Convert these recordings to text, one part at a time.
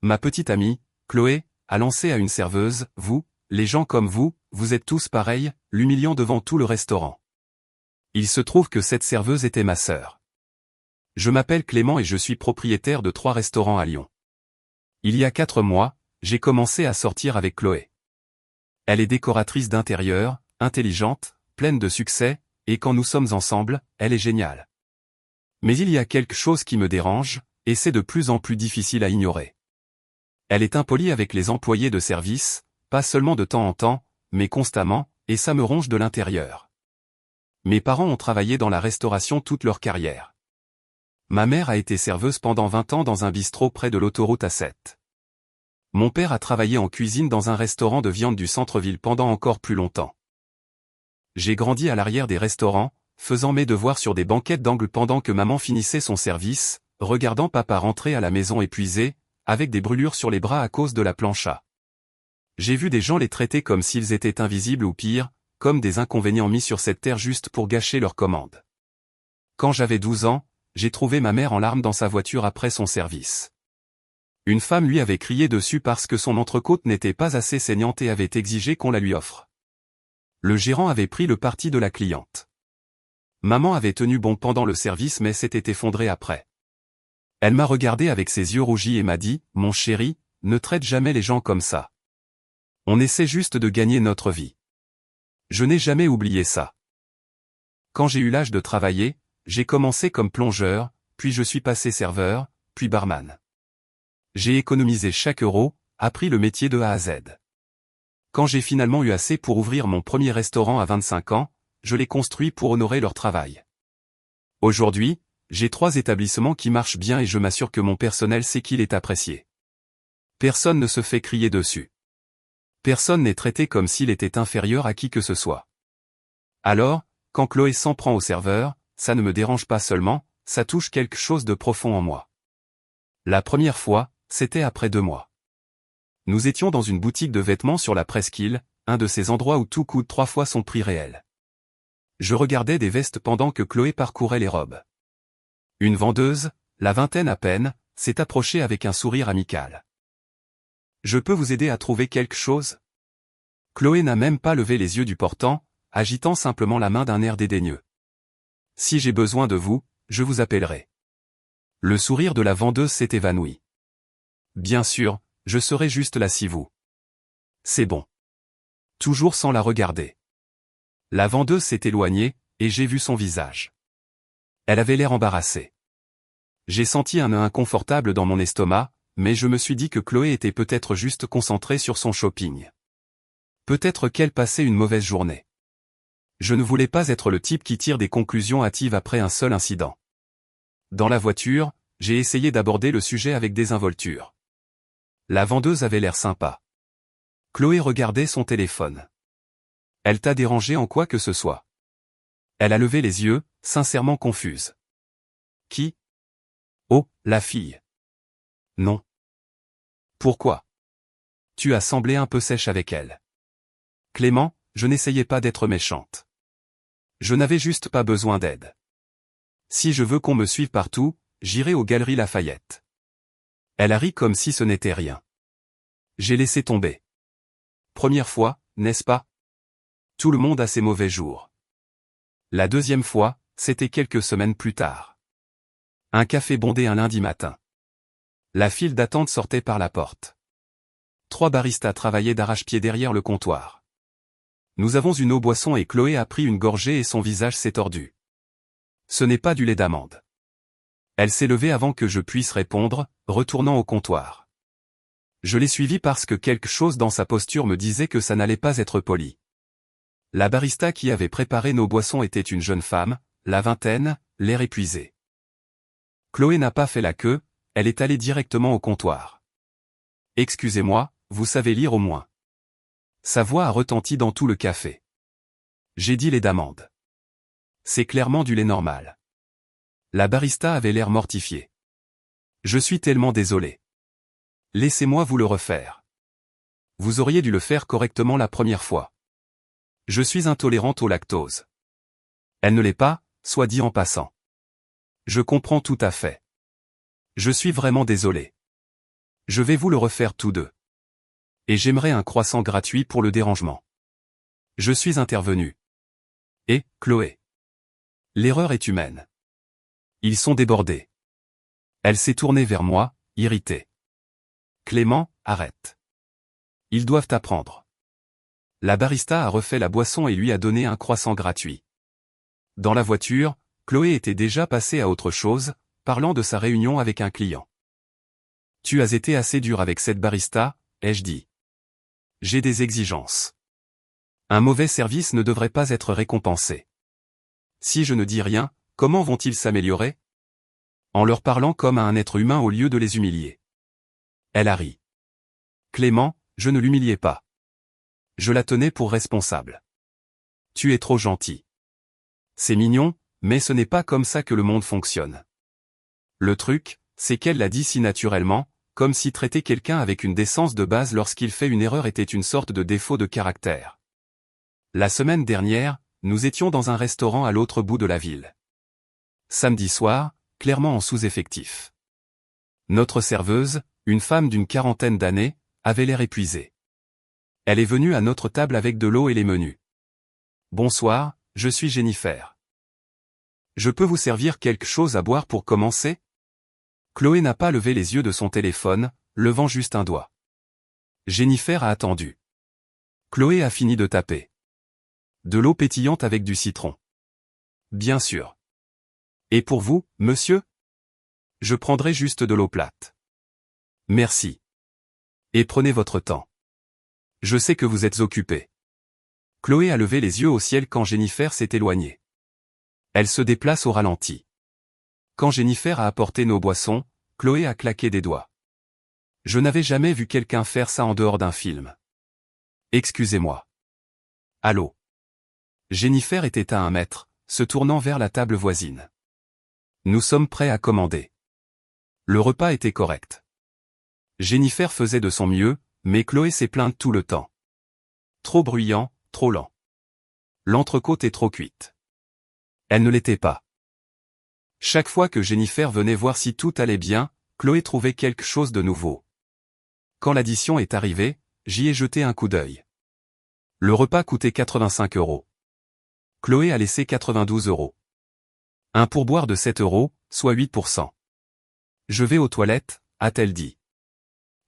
Ma petite amie, Chloé, a lancé à une serveuse, vous, les gens comme vous, vous êtes tous pareils, l'humiliant devant tout le restaurant. Il se trouve que cette serveuse était ma sœur. Je m'appelle Clément et je suis propriétaire de 3 restaurants à Lyon. Il y a 4 mois, j'ai commencé à sortir avec Chloé. Elle est décoratrice d'intérieur, intelligente, pleine de succès, et quand nous sommes ensemble, elle est géniale. Mais il y a quelque chose qui me dérange, et c'est de plus en plus difficile à ignorer. Elle est impolie avec les employés de service, pas seulement de temps en temps, mais constamment, et ça me ronge de l'intérieur. Mes parents ont travaillé dans la restauration toute leur carrière. Ma mère a été serveuse pendant 20 ans dans un bistrot près de l'autoroute A7. Mon père a travaillé en cuisine dans un restaurant de viande du centre-ville pendant encore plus longtemps. J'ai grandi à l'arrière des restaurants, faisant mes devoirs sur des banquettes d'angle pendant que maman finissait son service, regardant papa rentrer à la maison épuisé, avec des brûlures sur les bras à cause de la plancha. J'ai vu des gens les traiter comme s'ils étaient invisibles ou pire, comme des inconvénients mis sur cette terre juste pour gâcher leur commande. Quand j'avais 12 ans, j'ai trouvé ma mère en larmes dans sa voiture après son service. Une femme lui avait crié dessus parce que son entrecôte n'était pas assez saignante et avait exigé qu'on la lui offre. Le gérant avait pris le parti de la cliente. Maman avait tenu bon pendant le service mais s'était effondrée après. Elle m'a regardé avec ses yeux rougis et m'a dit, « Mon chéri, ne traite jamais les gens comme ça. On essaie juste de gagner notre vie. » Je n'ai jamais oublié ça. Quand j'ai eu l'âge de travailler, j'ai commencé comme plongeur, puis je suis passé serveur, puis barman. J'ai économisé chaque euro, appris le métier de A à Z. Quand j'ai finalement eu assez pour ouvrir mon premier restaurant à 25 ans, je l'ai construit pour honorer leur travail. Aujourd'hui, j'ai 3 établissements qui marchent bien et je m'assure que mon personnel sait qu'il est apprécié. Personne ne se fait crier dessus. Personne n'est traité comme s'il était inférieur à qui que ce soit. Alors, quand Chloé s'en prend au serveur, ça ne me dérange pas seulement, ça touche quelque chose de profond en moi. La première fois, c'était après 2 mois. Nous étions dans une boutique de vêtements sur la Presqu'île, un de ces endroits où tout coûte 3 fois son prix réel. Je regardais des vestes pendant que Chloé parcourait les robes. Une vendeuse, la vingtaine à peine, s'est approchée avec un sourire amical. « Je peux vous aider à trouver quelque chose ?» Chloé n'a même pas levé les yeux du portant, agitant simplement la main d'un air dédaigneux. « Si j'ai besoin de vous, je vous appellerai. » Le sourire de la vendeuse s'est évanoui. « Bien sûr, je serai juste là si vous. » C'est bon. Toujours sans la regarder. La vendeuse s'est éloignée, et j'ai vu son visage. Elle avait l'air embarrassée. J'ai senti un nœud inconfortable dans mon estomac, mais je me suis dit que Chloé était peut-être juste concentrée sur son shopping. Peut-être qu'elle passait une mauvaise journée. Je ne voulais pas être le type qui tire des conclusions hâtives après un seul incident. Dans la voiture, j'ai essayé d'aborder le sujet avec désinvolture. La vendeuse avait l'air sympa. Chloé regardait son téléphone. Elle t'a dérangé en quoi que ce soit? Elle a levé les yeux, sincèrement confuse. Qui? Oh, la fille. Non. Pourquoi? Tu as semblé un peu sèche avec elle. Clément, je n'essayais pas d'être méchante. Je n'avais juste pas besoin d'aide. Si je veux qu'on me suive partout, j'irai aux Galeries Lafayette. Elle a ri comme si ce n'était rien. J'ai laissé tomber. Première fois, n'est-ce pas? Tout le monde a ses mauvais jours. La deuxième fois, c'était quelques semaines plus tard. Un café bondé un lundi matin. La file d'attente sortait par la porte. 3 baristas travaillaient d'arrache-pied derrière le comptoir. Nous avons une eau boisson et Chloé a pris une gorgée et son visage s'est tordu. Ce n'est pas du lait d'amande. Elle s'est levée avant que je puisse répondre, retournant au comptoir. Je l'ai suivie parce que quelque chose dans sa posture me disait que ça n'allait pas être poli. La barista qui avait préparé nos boissons était une jeune femme, la vingtaine, l'air épuisé. Chloé n'a pas fait la queue, elle est allée directement au comptoir. « Excusez-moi, vous savez lire au moins. » Sa voix a retenti dans tout le café. J'ai dit lait d'amande. C'est clairement du lait normal. La barista avait l'air mortifiée. Je suis tellement désolé. Laissez-moi vous le refaire. Vous auriez dû le faire correctement la première fois. Je suis intolérante au lactose. Elle ne l'est pas, soit dit en passant. Je comprends tout à fait. Je suis vraiment désolé. Je vais vous le refaire tous deux. Et j'aimerais un croissant gratuit pour le dérangement. Je suis intervenu. Et, Chloé. L'erreur est humaine. Ils sont débordés. Elle s'est tournée vers moi, irritée. Clément, arrête. Ils doivent apprendre. La barista a refait la boisson et lui a donné un croissant gratuit. Dans la voiture, Chloé était déjà passée à autre chose, parlant de sa réunion avec un client. Tu as été assez dur avec cette barista, ai-je dit. J'ai des exigences. Un mauvais service ne devrait pas être récompensé. Si je ne dis rien, comment vont-ils s'améliorer? En leur parlant comme à un être humain au lieu de les humilier. Elle a ri. Clément, je ne l'humiliais pas. Je la tenais pour responsable. Tu es trop gentil. C'est mignon, mais ce n'est pas comme ça que le monde fonctionne. Le truc, c'est qu'elle l'a dit si naturellement, comme si traiter quelqu'un avec une décence de base lorsqu'il fait une erreur était une sorte de défaut de caractère. La semaine dernière, nous étions dans un restaurant à l'autre bout de la ville. Samedi soir, clairement en sous-effectif. Notre serveuse, une femme d'une quarantaine d'années, avait l'air épuisée. Elle est venue à notre table avec de l'eau et les menus. Bonsoir, je suis Jennifer. Je peux vous servir quelque chose à boire pour commencer? Chloé n'a pas levé les yeux de son téléphone, levant juste un doigt. Jennifer a attendu. Chloé a fini de taper. De l'eau pétillante avec du citron. Bien sûr. Et pour vous, monsieur? Je prendrai juste de l'eau plate. Merci. Et prenez votre temps. Je sais que vous êtes occupé. Chloé a levé les yeux au ciel quand Jennifer s'est éloignée. Elle se déplace au ralenti. Quand Jennifer a apporté nos boissons, Chloé a claqué des doigts. Je n'avais jamais vu quelqu'un faire ça en dehors d'un film. Excusez-moi. Allô. Jennifer était à 1 mètre, se tournant vers la table voisine. Nous sommes prêts à commander. Le repas était correct. Jennifer faisait de son mieux, mais Chloé s'est plainte tout le temps. Trop bruyant, trop lent. L'entrecôte est trop cuite. Elle ne l'était pas. Chaque fois que Jennifer venait voir si tout allait bien, Chloé trouvait quelque chose de nouveau. Quand l'addition est arrivée, j'y ai jeté un coup d'œil. Le repas coûtait 85 €. Chloé a laissé 92 €. Un pourboire de 7 €, soit 8%. Je vais aux toilettes, a-t-elle dit.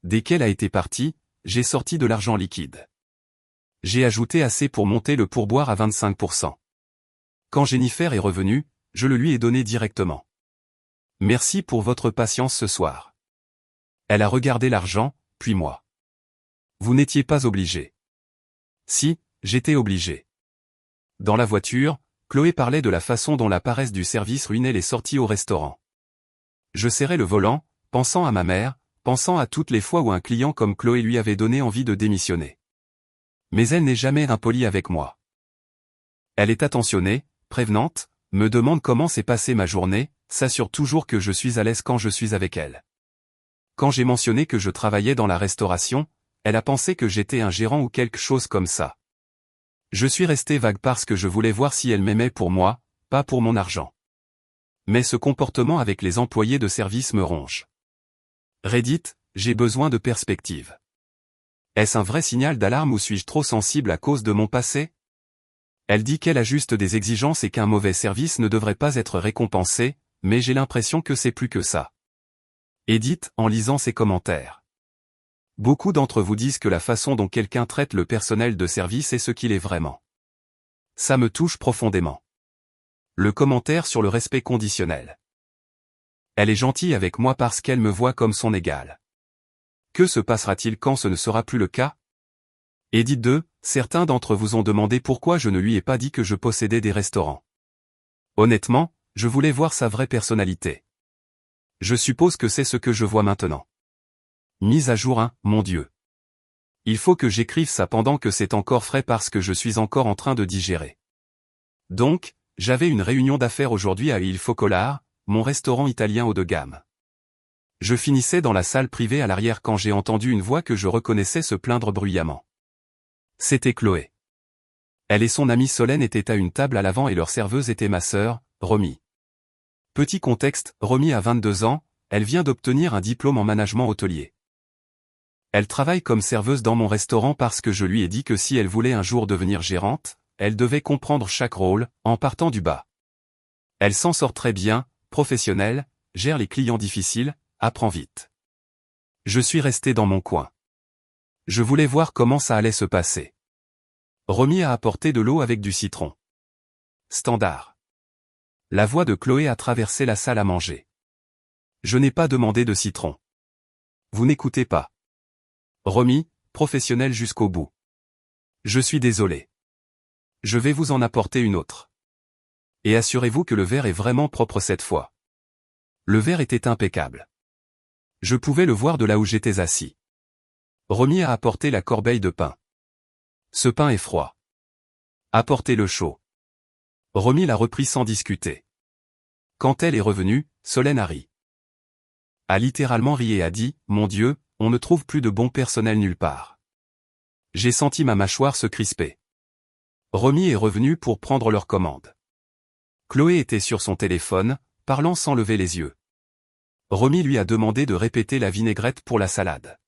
Dès qu'elle a été partie, j'ai sorti de l'argent liquide. J'ai ajouté assez pour monter le pourboire à 25%. Quand Jennifer est revenue, je le lui ai donné directement. Merci pour votre patience ce soir. Elle a regardé l'argent, puis moi. Vous n'étiez pas obligé. Si, j'étais obligé. Dans la voiture, Chloé parlait de la façon dont la paresse du service ruinait les sorties au restaurant. Je serrais le volant, pensant à ma mère, pensant à toutes les fois où un client comme Chloé lui avait donné envie de démissionner. Mais elle n'est jamais impolie avec moi. Elle est attentionnée, prévenante, me demande comment s'est passée ma journée, s'assure toujours que je suis à l'aise quand je suis avec elle. Quand j'ai mentionné que je travaillais dans la restauration, elle a pensé que j'étais un gérant ou quelque chose comme ça. Je suis resté vague parce que je voulais voir si elle m'aimait pour moi, pas pour mon argent. Mais ce comportement avec les employés de service me ronge. Reddit, j'ai besoin de perspective. Est-ce un vrai signal d'alarme ou suis-je trop sensible à cause de mon passé? Elle dit qu'elle a juste des exigences et qu'un mauvais service ne devrait pas être récompensé, mais j'ai l'impression que c'est plus que ça. Edith, en lisant ses commentaires. Beaucoup d'entre vous disent que la façon dont quelqu'un traite le personnel de service est ce qu'il est vraiment. Ça me touche profondément. Le commentaire sur le respect conditionnel. Elle est gentille avec moi parce qu'elle me voit comme son égale. Que se passera-t-il quand ce ne sera plus le cas? Edith 2, certains d'entre vous ont demandé pourquoi je ne lui ai pas dit que je possédais des restaurants. Honnêtement, je voulais voir sa vraie personnalité. Je suppose que c'est ce que je vois maintenant. Mise à jour 1, mon Dieu. Il faut que j'écrive ça pendant que c'est encore frais parce que je suis encore en train de digérer. Donc, j'avais une réunion d'affaires aujourd'hui à Il Focolare, mon restaurant italien haut de gamme. Je finissais dans la salle privée à l'arrière quand j'ai entendu une voix que je reconnaissais se plaindre bruyamment. C'était Chloé. Elle et son amie Solène étaient à une table à l'avant et leur serveuse était ma sœur, Romy. Petit contexte, Romy a 22 ans, elle vient d'obtenir un diplôme en management hôtelier. Elle travaille comme serveuse dans mon restaurant parce que je lui ai dit que si elle voulait un jour devenir gérante, elle devait comprendre chaque rôle, en partant du bas. Elle s'en sort très bien, professionnelle, gère les clients difficiles, apprend vite. Je suis resté dans mon coin. Je voulais voir comment ça allait se passer. Romy a apporté de l'eau avec du citron. Standard. La voix de Chloé a traversé la salle à manger. Je n'ai pas demandé de citron. Vous n'écoutez pas. Romy, professionnelle jusqu'au bout. Je suis désolé. Je vais vous en apporter une autre. Et assurez-vous que le verre est vraiment propre cette fois. Le verre était impeccable. Je pouvais le voir de là où j'étais assis. Romy a apporté la corbeille de pain. Ce pain est froid. Apportez-le chaud. Romy l'a repris sans discuter. Quand elle est revenue, Solène a ri. A littéralement ri et a dit, « Mon Dieu, on ne trouve plus de bon personnel nulle part. » J'ai senti ma mâchoire se crisper. Romy est revenue pour prendre leur commande. Chloé était sur son téléphone, parlant sans lever les yeux. Romy lui a demandé de répéter la vinaigrette pour la salade.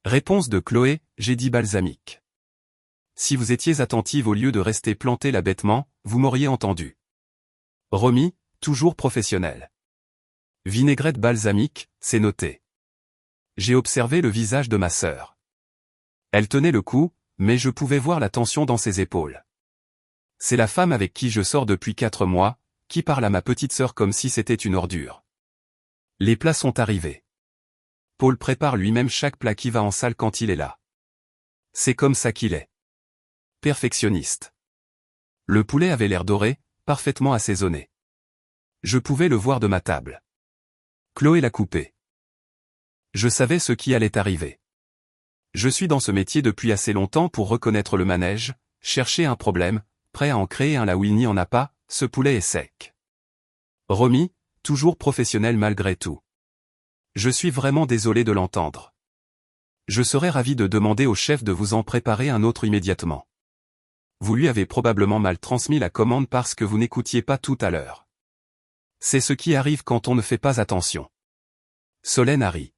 Réponse de Chloé, j'ai dit balsamique. Si vous étiez attentive au lieu de rester plantée là bêtement, vous m'auriez entendu. Romy, toujours professionnelle. Vinaigrette balsamique, c'est noté. J'ai observé le visage de ma sœur. Elle tenait le coup, mais je pouvais voir la tension dans ses épaules. C'est la femme avec qui je sors depuis 4 mois, qui parle à ma petite sœur comme si c'était une ordure. Les plats sont arrivés. Paul prépare lui-même chaque plat qui va en salle quand il est là. C'est comme ça qu'il est. Perfectionniste. Le poulet avait l'air doré, parfaitement assaisonné. Je pouvais le voir de ma table. Chloé l'a coupé. Je savais ce qui allait arriver. Je suis dans ce métier depuis assez longtemps pour reconnaître le manège, chercher un problème, prêt à en créer un là où il n'y en a pas, ce poulet est sec. Romy, toujours professionnelle malgré tout. Je suis vraiment désolé de l'entendre. Je serais ravi de demander au chef de vous en préparer un autre immédiatement. Vous lui avez probablement mal transmis la commande parce que vous n'écoutiez pas tout à l'heure. C'est ce qui arrive quand on ne fait pas attention. Solène a ri.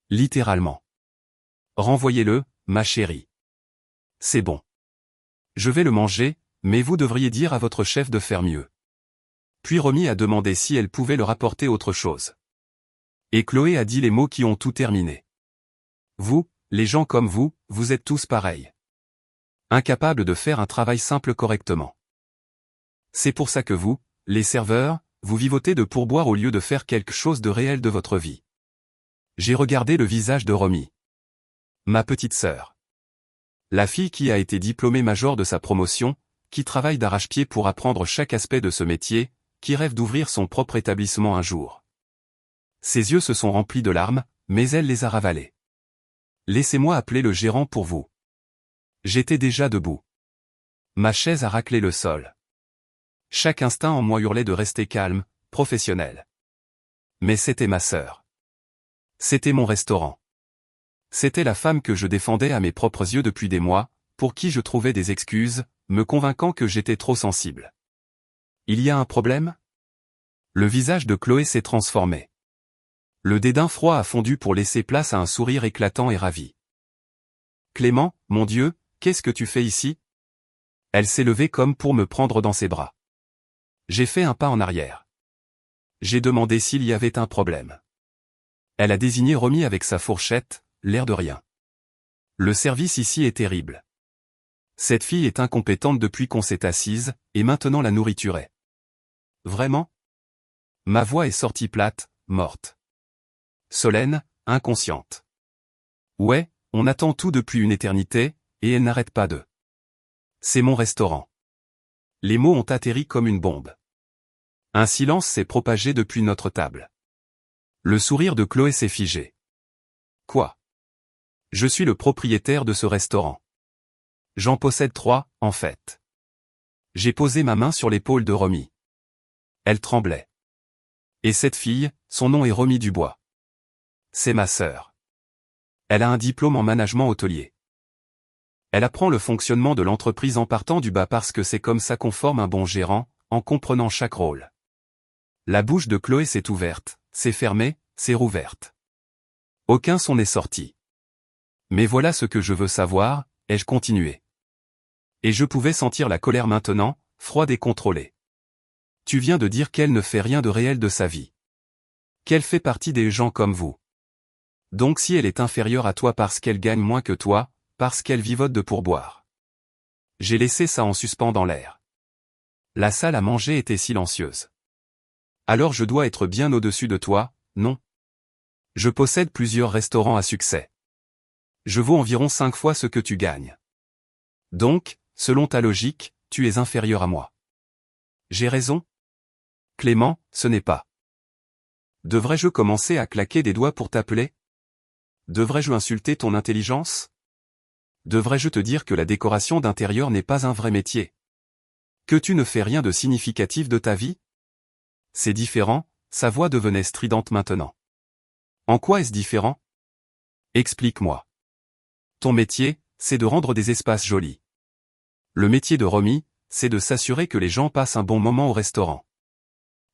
Littéralement. Renvoyez-le, ma chérie. C'est bon. Je vais le manger, mais vous devriez dire à votre chef de faire mieux. Puis Romy a demandé si elle pouvait leur apporter autre chose. Et Chloé a dit les mots qui ont tout terminé. Vous, les gens comme vous, vous êtes tous pareils. Incapables de faire un travail simple correctement. C'est pour ça que vous, les serveurs, vous vivotez de pourboire au lieu de faire quelque chose de réel de votre vie. J'ai regardé le visage de Romy. Ma petite sœur. La fille qui a été diplômée major de sa promotion, qui travaille d'arrache-pied pour apprendre chaque aspect de ce métier, qui rêve d'ouvrir son propre établissement un jour. Ses yeux se sont remplis de larmes, mais elle les a ravalés. Laissez-moi appeler le gérant pour vous. J'étais déjà debout. Ma chaise a raclé le sol. Chaque instinct en moi hurlait de rester calme, professionnel. Mais c'était ma sœur. C'était mon restaurant. C'était la femme que je défendais à mes propres yeux depuis des mois, pour qui je trouvais des excuses, me convainquant que j'étais trop sensible. Il y a un problème ? Le visage de Chloé s'est transformé. Le dédain froid a fondu pour laisser place à un sourire éclatant et ravi. Clément, mon Dieu, qu'est-ce que tu fais ici ? Elle s'est levée comme pour me prendre dans ses bras. J'ai fait un pas en arrière. J'ai demandé s'il y avait un problème. Elle a désigné Romy avec sa fourchette, l'air de rien. Le service ici est terrible. Cette fille est incompétente depuis qu'on s'est assise, et maintenant la nourriture est. Vraiment ? Ma voix est sortie plate, morte. Solène, inconsciente. Ouais, on attend tout depuis une éternité, et elle n'arrête pas de. C'est mon restaurant. Les mots ont atterri comme une bombe. Un silence s'est propagé depuis notre table. Le sourire de Chloé s'est figé. Quoi ? Je suis le propriétaire de ce restaurant. J'en possède 3, en fait. J'ai posé ma main sur l'épaule de Romy. Elle tremblait. Et cette fille, son nom est Romy Dubois. C'est ma sœur. Elle a un diplôme en management hôtelier. Elle apprend le fonctionnement de l'entreprise en partant du bas parce que c'est comme ça qu'on forme un bon gérant, en comprenant chaque rôle. La bouche de Chloé s'est ouverte, s'est fermée, s'est rouverte. Aucun son n'est sorti. Mais voilà ce que je veux savoir, ai-je continué. Et je pouvais sentir la colère maintenant, froide et contrôlée. Tu viens de dire qu'elle ne fait rien de réel de sa vie. Qu'elle fait partie des gens comme vous. Donc si elle est inférieure à toi parce qu'elle gagne moins que toi, parce qu'elle vivote de pourboire. J'ai laissé ça en suspens dans l'air. La salle à manger était silencieuse. Alors je dois être bien au-dessus de toi, non? Je possède plusieurs restaurants à succès. Je vaux environ 5 fois ce que tu gagnes. Donc, selon ta logique, tu es inférieur à moi. J'ai raison? Clément, ce n'est pas. Devrais-je commencer à claquer des doigts pour t'appeler? Devrais-je insulter ton intelligence? Devrais-je te dire que la décoration d'intérieur n'est pas un vrai métier? Que tu ne fais rien de significatif de ta vie? C'est différent, sa voix devenait stridente maintenant. En quoi est-ce différent? Explique-moi. Ton métier, c'est de rendre des espaces jolis. Le métier de Romy, c'est de s'assurer que les gens passent un bon moment au restaurant.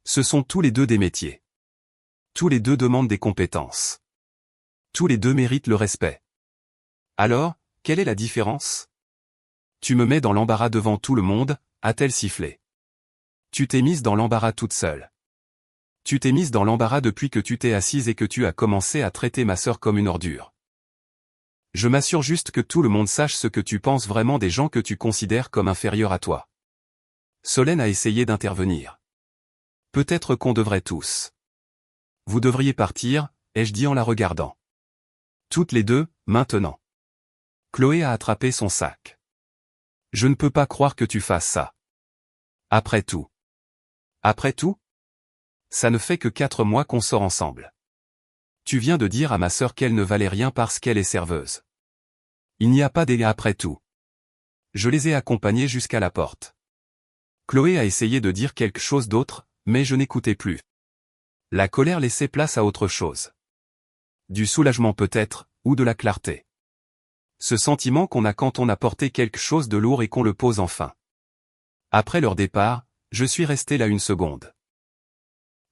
Ce sont tous les deux des métiers. Tous les deux demandent des compétences. Tous les deux méritent le respect. Alors, quelle est la différence? Tu me mets dans l'embarras devant tout le monde, a-t-elle sifflé. Tu t'es mise dans l'embarras toute seule. Tu t'es mise dans l'embarras depuis que tu t'es assise et que tu as commencé à traiter ma sœur comme une ordure. Je m'assure juste que tout le monde sache ce que tu penses vraiment des gens que tu considères comme inférieurs à toi. Solène a essayé d'intervenir. Peut-être qu'on devrait tous. Vous devriez partir, ai-je dit en la regardant. Toutes les deux, maintenant. Chloé a attrapé son sac. Je ne peux pas croire que tu fasses ça. Après tout. Après tout? Ça ne fait que 4 mois qu'on sort ensemble. Tu viens de dire à ma sœur qu'elle ne valait rien parce qu'elle est serveuse. Il n'y a pas d'égal après tout. Je les ai accompagnés jusqu'à la porte. Chloé a essayé de dire quelque chose d'autre, mais je n'écoutais plus. La colère laissait place à autre chose. Du soulagement peut-être, ou de la clarté. Ce sentiment qu'on a quand on a porté quelque chose de lourd et qu'on le pose enfin. Après leur départ, je suis resté là une seconde.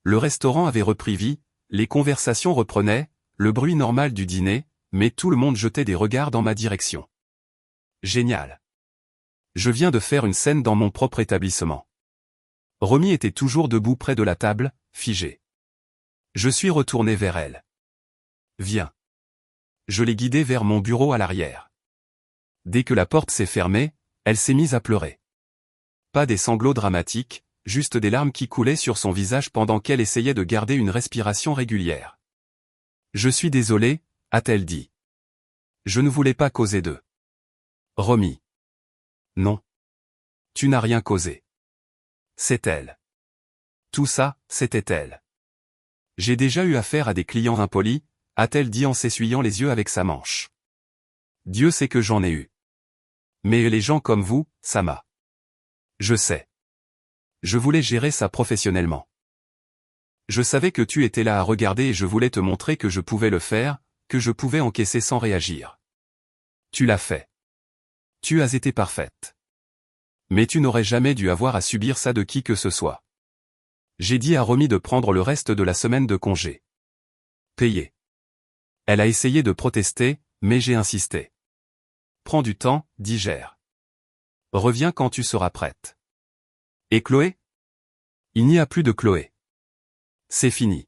Le restaurant avait repris vie, les conversations reprenaient, le bruit normal du dîner, mais tout le monde jetait des regards dans ma direction. Génial. Je viens de faire une scène dans mon propre établissement. Romy était toujours debout près de la table, figée. Je suis retourné vers elle. Viens. Je l'ai guidée vers mon bureau à l'arrière. Dès que la porte s'est fermée, elle s'est mise à pleurer. Pas des sanglots dramatiques, juste des larmes qui coulaient sur son visage pendant qu'elle essayait de garder une respiration régulière. Je suis désolé, a-t-elle dit. Je ne voulais pas causer de. Romy. Non. Tu n'as rien causé. C'est elle. Tout ça, c'était elle. J'ai déjà eu affaire à des clients impolis, a-t-elle dit en s'essuyant les yeux avec sa manche. Dieu sait que j'en ai eu. Mais les gens comme vous, ça m'a. Je sais. Je voulais gérer ça professionnellement. Je savais que tu étais là à regarder et je voulais te montrer que je pouvais le faire, que je pouvais encaisser sans réagir. Tu l'as fait. Tu as été parfaite. Mais tu n'aurais jamais dû avoir à subir ça de qui que ce soit. J'ai dit à Romy de prendre le reste de la semaine de congé. Payé. Elle a essayé de protester, mais j'ai insisté. Prends du temps, digère. Reviens quand tu seras prête. Et Chloé? Il n'y a plus de Chloé. C'est fini.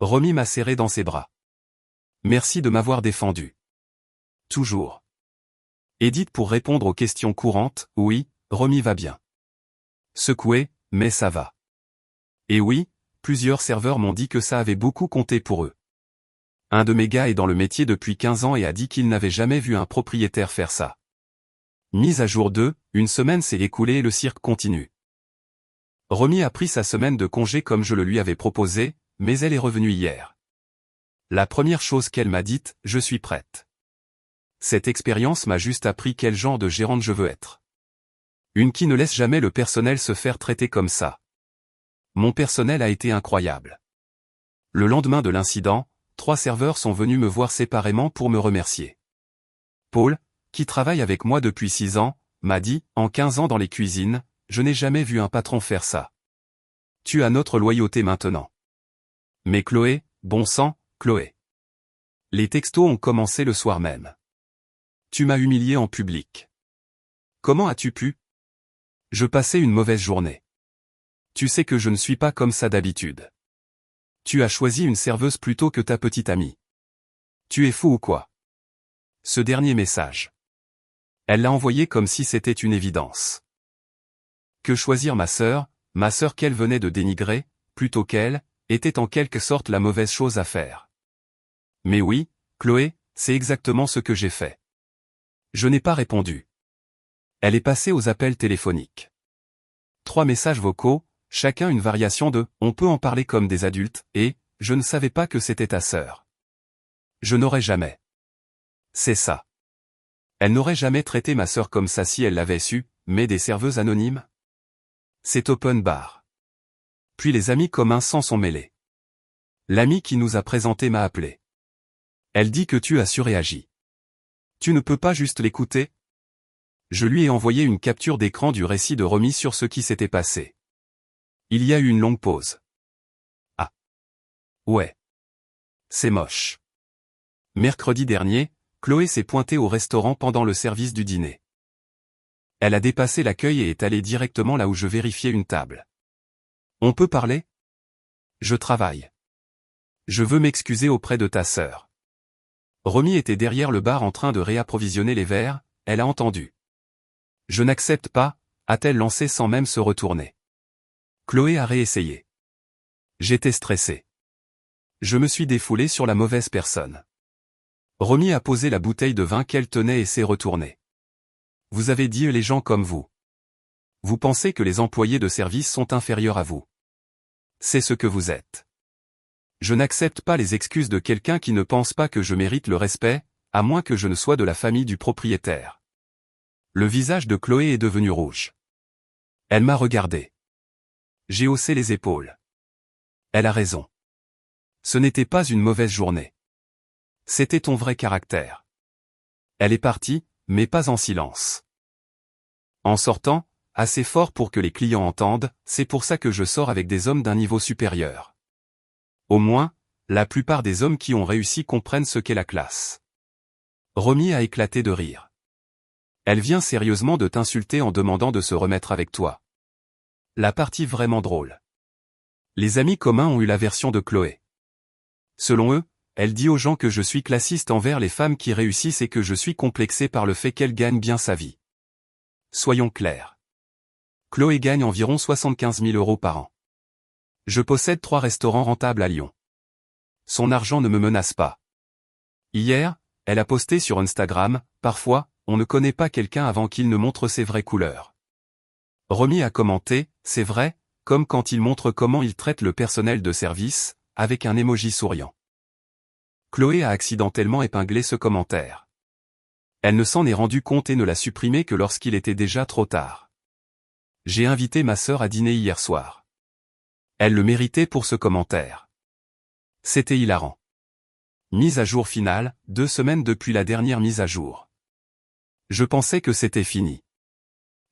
Romy m'a serré dans ses bras. Merci de m'avoir défendu. Toujours. Edith pour répondre aux questions courantes, oui, Romy va bien. Secoué, mais ça va. Et oui, plusieurs serveurs m'ont dit que ça avait beaucoup compté pour eux. Un de mes gars est dans le métier depuis 15 ans et a dit qu'il n'avait jamais vu un propriétaire faire ça. Mise à jour 2, une semaine s'est écoulée et le cirque continue. Romy a pris sa semaine de congé comme je le lui avais proposé, mais elle est revenue hier. La première chose qu'elle m'a dite, je suis prête. Cette expérience m'a juste appris quel genre de gérante je veux être. Une qui ne laisse jamais le personnel se faire traiter comme ça. Mon personnel a été incroyable. Le lendemain de l'incident, 3 serveurs sont venus me voir séparément pour me remercier. Paul, qui travaille avec moi depuis 6 ans, m'a dit, en 15 ans dans les cuisines, je n'ai jamais vu un patron faire ça. Tu as notre loyauté maintenant. Mais Chloé, bon sang, Chloé. Les textos ont commencé le soir même. Tu m'as humilié en public. Comment as-tu pu? Je passais une mauvaise journée. Tu sais que je ne suis pas comme ça d'habitude. Tu as choisi une serveuse plutôt que ta petite amie. Tu es fou ou quoi? Ce dernier message. Elle l'a envoyé comme si c'était une évidence. Que choisir ma sœur qu'elle venait de dénigrer, plutôt qu'elle, était en quelque sorte la mauvaise chose à faire. Mais oui, Chloé, c'est exactement ce que j'ai fait. Je n'ai pas répondu. Elle est passée aux appels téléphoniques. 3 messages vocaux, chacun une variation de « on peut en parler comme des adultes » et « je ne savais pas que c'était ta sœur ». Je n'aurais jamais. C'est ça. Elle n'aurait jamais traité ma sœur comme ça si elle l'avait su, mais des serveuses anonymes? C'est open bar. Puis les amis communs s'en sont mêlés. L'ami qui nous a présenté m'a appelé. Elle dit que tu as surréagi. Tu ne peux pas juste l'écouter? Je lui ai envoyé une capture d'écran du récit de Romy sur ce qui s'était passé. Il y a eu une longue pause. Ah. Ouais. C'est moche. Mercredi dernier, Chloé s'est pointée au restaurant pendant le service du dîner. Elle a dépassé l'accueil et est allée directement là où je vérifiais une table. On peut parler? Je travaille. Je veux m'excuser auprès de ta sœur. Romy était derrière le bar en train de réapprovisionner les verres, elle a entendu. Je n'accepte pas, a-t-elle lancé sans même se retourner. Chloé a réessayé. J'étais stressé. Je me suis défoulé sur la mauvaise personne. Romy a posé la bouteille de vin qu'elle tenait et s'est retournée. Vous avez dit les gens comme vous. Vous pensez que les employés de service sont inférieurs à vous. C'est ce que vous êtes. Je n'accepte pas les excuses de quelqu'un qui ne pense pas que je mérite le respect, à moins que je ne sois de la famille du propriétaire. Le visage de Chloé est devenu rouge. Elle m'a regardé. J'ai haussé les épaules. Elle a raison. Ce n'était pas une mauvaise journée. C'était ton vrai caractère. Elle est partie, mais pas en silence. En sortant, assez fort pour que les clients entendent, c'est pour ça que je sors avec des hommes d'un niveau supérieur. Au moins, la plupart des hommes qui ont réussi comprennent ce qu'est la classe. Romy a éclaté de rire. Elle vient sérieusement de t'insulter en demandant de se remettre avec toi. La partie vraiment drôle. Les amis communs ont eu la version de Chloé. Selon eux, elle dit aux gens que je suis classiste envers les femmes qui réussissent et que je suis complexé par le fait qu'elles gagnent bien sa vie. Soyons clairs. Chloé gagne environ 75 000 € par an. Je possède 3 restaurants rentables à Lyon. Son argent ne me menace pas. Hier, elle a posté sur Instagram, parfois, on ne connaît pas quelqu'un avant qu'il ne montre ses vraies couleurs. Romy a commenté, c'est vrai, comme quand il montre comment il traite le personnel de service, avec un emoji souriant. Chloé a accidentellement épinglé ce commentaire. Elle ne s'en est rendue compte et ne l'a supprimé que lorsqu'il était déjà trop tard. J'ai invité ma sœur à dîner hier soir. Elle le méritait pour ce commentaire. C'était hilarant. Mise à jour finale, 2 semaines depuis la dernière mise à jour. Je pensais que c'était fini.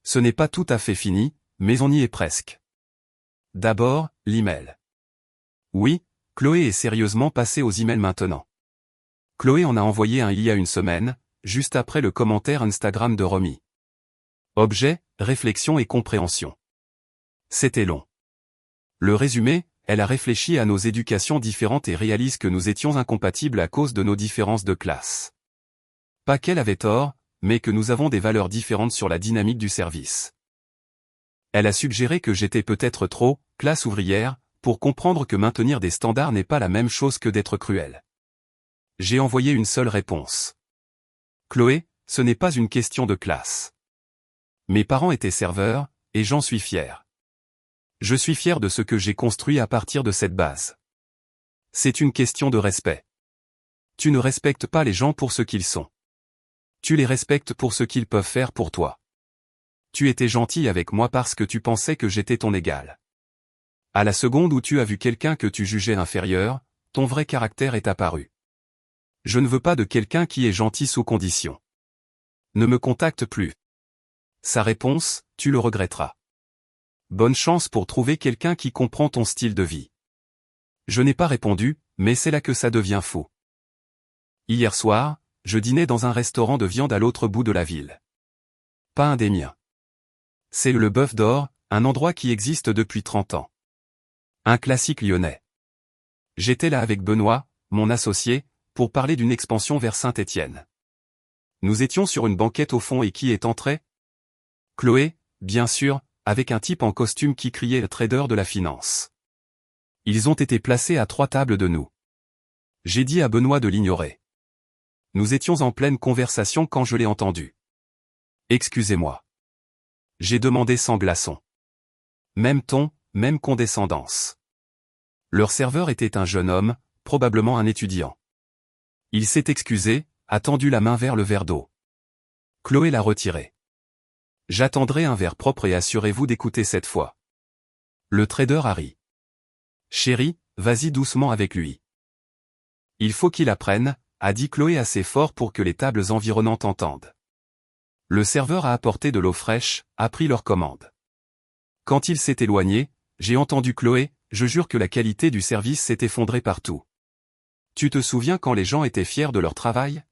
Ce n'est pas tout à fait fini, mais on y est presque. D'abord, l'email. Oui, Chloé est sérieusement passée aux emails maintenant. Chloé en a envoyé un il y a une semaine, juste après le commentaire Instagram de Romy. Objet, réflexion et compréhension. C'était long. Le résumé, elle a réfléchi à nos éducations différentes et réalise que nous étions incompatibles à cause de nos différences de classe. Pas qu'elle avait tort, mais que nous avons des valeurs différentes sur la dynamique du service. Elle a suggéré que j'étais peut-être trop, classe ouvrière, pour comprendre que maintenir des standards n'est pas la même chose que d'être cruel. J'ai envoyé une seule réponse. Chloé, ce n'est pas une question de classe. Mes parents étaient serveurs, et j'en suis fier. Je suis fier de ce que j'ai construit à partir de cette base. C'est une question de respect. Tu ne respectes pas les gens pour ce qu'ils sont. Tu les respectes pour ce qu'ils peuvent faire pour toi. Tu étais gentil avec moi parce que tu pensais que j'étais ton égal. À la seconde où tu as vu quelqu'un que tu jugeais inférieur, ton vrai caractère est apparu. Je ne veux pas de quelqu'un qui est gentil sous condition. Ne me contacte plus. Sa réponse, tu le regretteras. Bonne chance pour trouver quelqu'un qui comprend ton style de vie. Je n'ai pas répondu, mais c'est là que ça devient fou. Hier soir, je dînais dans un restaurant de viande à l'autre bout de la ville. Pas un des miens. C'est le Bœuf d'Or, un endroit qui existe depuis 30 ans. Un classique lyonnais. J'étais là avec Benoît, mon associé, pour parler d'une expansion vers Saint-Étienne. Nous étions sur une banquette au fond et qui est entré? Chloé, bien sûr, avec un type en costume qui criait le trader de la finance. Ils ont été placés à 3 tables de nous. J'ai dit à Benoît de l'ignorer. Nous étions en pleine conversation quand je l'ai entendu. Excusez-moi. J'ai demandé sans glaçon. Même ton, même condescendance. Leur serveur était un jeune homme, probablement un étudiant. Il s'est excusé, a tendu la main vers le verre d'eau. Chloé l'a retiré. J'attendrai un verre propre et assurez-vous d'écouter cette fois. Le trader a ri. Chérie, vas-y doucement avec lui. Il faut qu'il apprenne, a dit Chloé assez fort pour que les tables environnantes entendent. Le serveur a apporté de l'eau fraîche, a pris leur commande. Quand il s'est éloigné, j'ai entendu Chloé, je jure que la qualité du service s'est effondrée partout. Tu te souviens quand les gens étaient fiers de leur travail?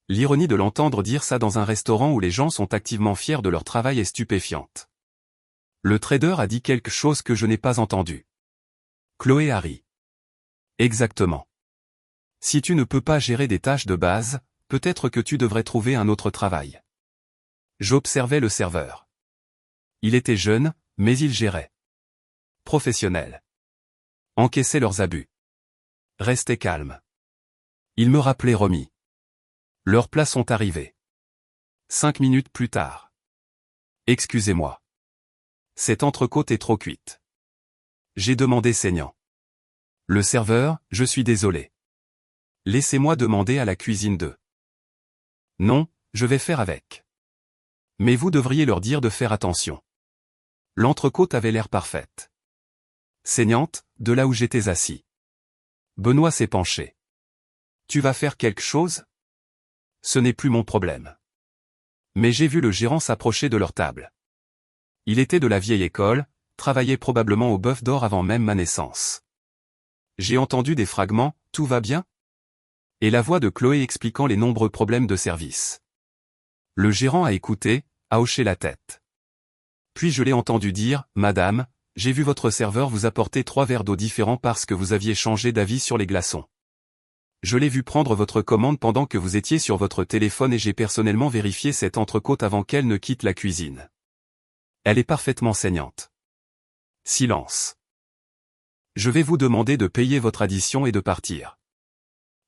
L'ironie de l'entendre dire ça dans un restaurant où les gens sont activement fiers de leur travail est stupéfiante. Le trader a dit quelque chose que je n'ai pas entendu. Chloé a ri. Exactement. Si tu ne peux pas gérer des tâches de base, peut-être que tu devrais trouver un autre travail. J'observais le serveur. Il était jeune, mais il gérait. Professionnel. Encaissait leurs abus. Restait calme. Il me rappelait Romy. Leurs plats sont arrivés. 5 minutes plus tard. Excusez-moi. Cette entrecôte est trop cuite. J'ai demandé saignant. Le serveur, je suis désolé. Laissez-moi demander à la cuisine de. Non, je vais faire avec. Mais vous devriez leur dire de faire attention. L'entrecôte avait l'air parfaite. Saignante, de là où j'étais assis. Benoît s'est penché. Tu vas faire quelque chose? Ce n'est plus mon problème. Mais j'ai vu le gérant s'approcher de leur table. Il était de la vieille école, travaillait probablement au Bœuf d'Or avant même ma naissance. J'ai entendu des fragments, tout va bien? Et la voix de Chloé expliquant les nombreux problèmes de service. Le gérant a écouté, a hoché la tête. Puis je l'ai entendu dire, Madame, j'ai vu votre serveur vous apporter 3 verres d'eau différents parce que vous aviez changé d'avis sur les glaçons. Je l'ai vu prendre votre commande pendant que vous étiez sur votre téléphone et j'ai personnellement vérifié cette entrecôte avant qu'elle ne quitte la cuisine. Elle est parfaitement saignante. Silence. Je vais vous demander de payer votre addition et de partir.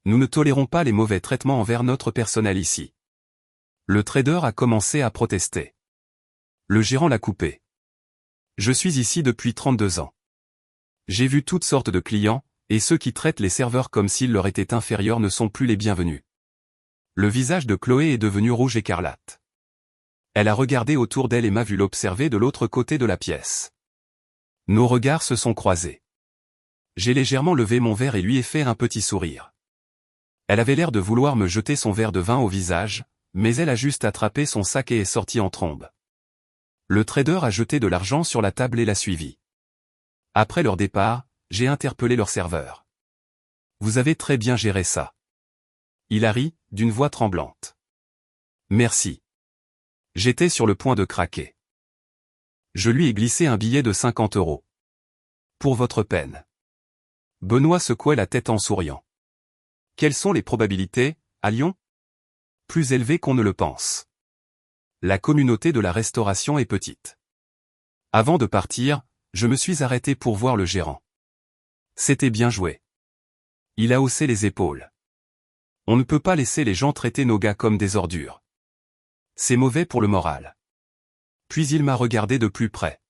Nous ne tolérons pas les mauvais traitements envers notre personnel ici. Le trader a commencé à protester. Le gérant l'a coupé. Je suis ici depuis 32 ans. J'ai vu toutes sortes de clients, et ceux qui traitent les serveurs comme s'ils leur étaient inférieurs ne sont plus les bienvenus. Le visage de Chloé est devenu rouge écarlate. Elle a regardé autour d'elle et m'a vu l'observer de l'autre côté de la pièce. Nos regards se sont croisés. J'ai légèrement levé mon verre et lui ai fait un petit sourire. Elle avait l'air de vouloir me jeter son verre de vin au visage, mais elle a juste attrapé son sac et est sortie en trombe. Le trader a jeté de l'argent sur la table et l'a suivi. Après leur départ, j'ai interpellé leur serveur. Vous avez très bien géré ça. Il a ri, d'une voix tremblante. Merci. J'étais sur le point de craquer. Je lui ai glissé un billet de 50 €. Pour votre peine. Benoît secouait la tête en souriant. Quelles sont les probabilités, à Lyon? Plus élevées qu'on ne le pense. La communauté de la restauration est petite. Avant de partir, je me suis arrêté pour voir le gérant. C'était bien joué. Il a haussé les épaules. On ne peut pas laisser les gens traiter nos gars comme des ordures. C'est mauvais pour le moral. Puis il m'a regardé de plus près.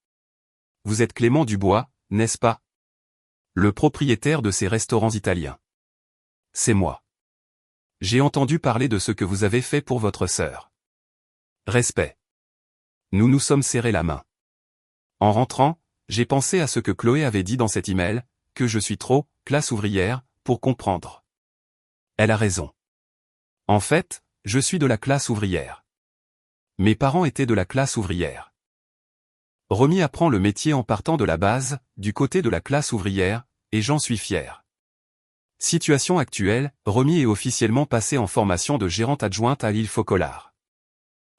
Vous êtes Clément Dubois, n'est-ce pas? Le propriétaire de ces restaurants italiens. C'est moi. J'ai entendu parler de ce que vous avez fait pour votre sœur. Respect. Nous nous sommes serrés la main. En rentrant, j'ai pensé à ce que Chloé avait dit dans cet email, que je suis trop, classe ouvrière, pour comprendre. Elle a raison. En fait, je suis de la classe ouvrière. Mes parents étaient de la classe ouvrière. Romy apprend le métier en partant de la base, du côté de la classe ouvrière, et j'en suis fier. Situation actuelle, Romy est officiellement passée en formation de gérante adjointe à l'île Focolare.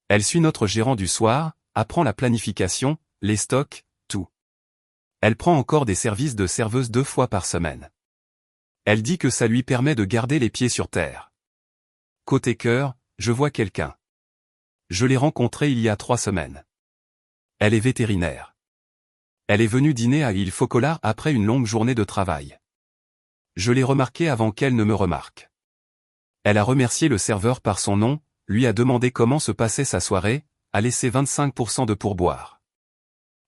Elle suit notre gérant du soir, apprend la planification, les stocks, tout. Elle prend encore des services de serveuse 2 fois par semaine. Elle dit que ça lui permet de garder les pieds sur terre. Côté cœur, je vois quelqu'un. Je l'ai rencontrée il y a 3 semaines. Elle est vétérinaire. Elle est venue dîner à l'île Focolare après une longue journée de travail. Je l'ai remarquée avant qu'elle ne me remarque. Elle a remercié le serveur par son nom, lui a demandé comment se passait sa soirée, a laissé 25% de pourboire.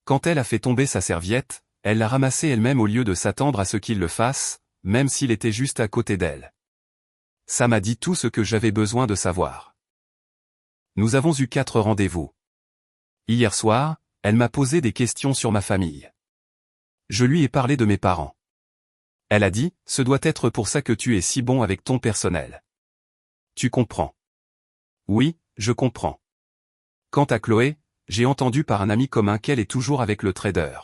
Quand elle a fait tomber sa serviette, elle l'a ramassée elle-même au lieu de s'attendre à ce qu'il le fasse, même s'il était juste à côté d'elle. Ça m'a dit tout ce que j'avais besoin de savoir. Nous avons eu 4 rendez-vous. Hier soir, elle m'a posé des questions sur ma famille. Je lui ai parlé de mes parents. Elle a dit, ce doit être pour ça que tu es si bon avec ton personnel. Tu comprends? Oui, je comprends. Quant à Chloé, j'ai entendu par un ami commun qu'elle est toujours avec le trader.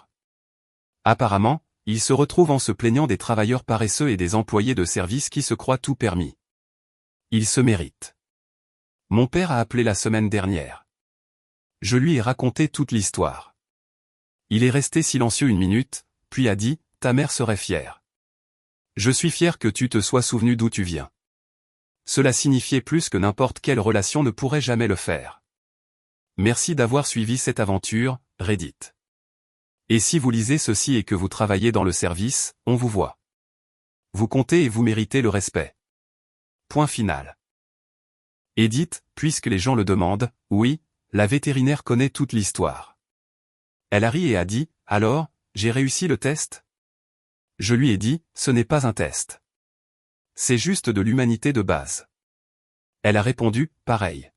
Apparemment, il se retrouve en se plaignant des travailleurs paresseux et des employés de service qui se croient tout permis. Il se mérite. Mon père a appelé la semaine dernière. Je lui ai raconté toute l'histoire. Il est resté silencieux 1 minute, puis a dit, ta mère serait fière. Je suis fier que tu te sois souvenu d'où tu viens. Cela signifiait plus que n'importe quelle relation ne pourrait jamais le faire. Merci d'avoir suivi cette aventure, Reddit. Et si vous lisez ceci et que vous travaillez dans le service, on vous voit. Vous comptez et vous méritez le respect. Point final. Edith, puisque les gens le demandent, oui, la vétérinaire connaît toute l'histoire. Elle a ri et a dit, alors, j'ai réussi le test? Je lui ai dit, ce n'est pas un test. C'est juste de l'humanité de base. Elle a répondu, pareil.